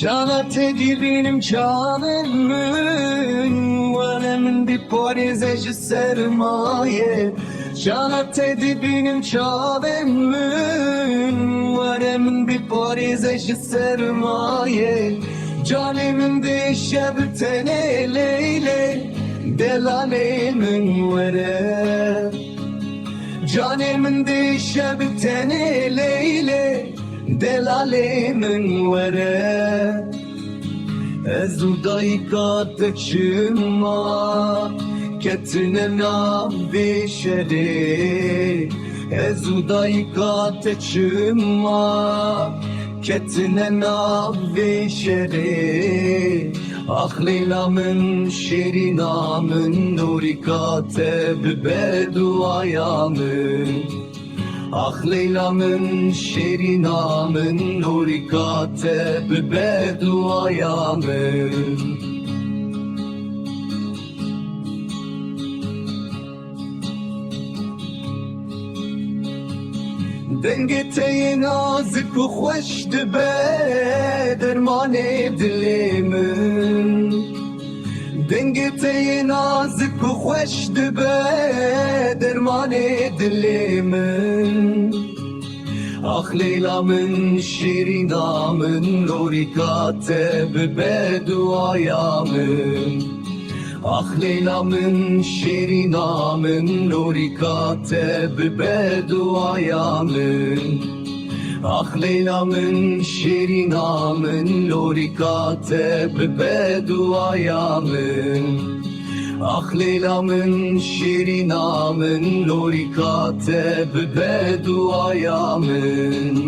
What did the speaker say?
Şana tedi benim canımın, vanemin bir parizeci sermaye. Şana tedi benim canımın, vanemin bir parizeci sermaye. Canımın değişe bütene leyle, delalemin vere. Canımın değişe bütene leyle, delalemin vere. Ezudayka teçima ketine navişeri. Ezudayka teçima ketine navişeri. Ah Leyla'mın şirinamın nurikate beduayamın. Ah Leyla'mın şirinamın nurikate beduayamın. Dengete nazik و خوش دبه درمان دلیمن. دنگته نازک و خوش دبه درمان دلیمن. آخ لیلامın şirinamın nurikate beduayamın. Ah Leyla'mın şirinamın nurikate beduayamın. Ah Leyla'mın şirinamın nurikate beduayamın. Ah Leyla'mın şirinamın nurikate beduayamın.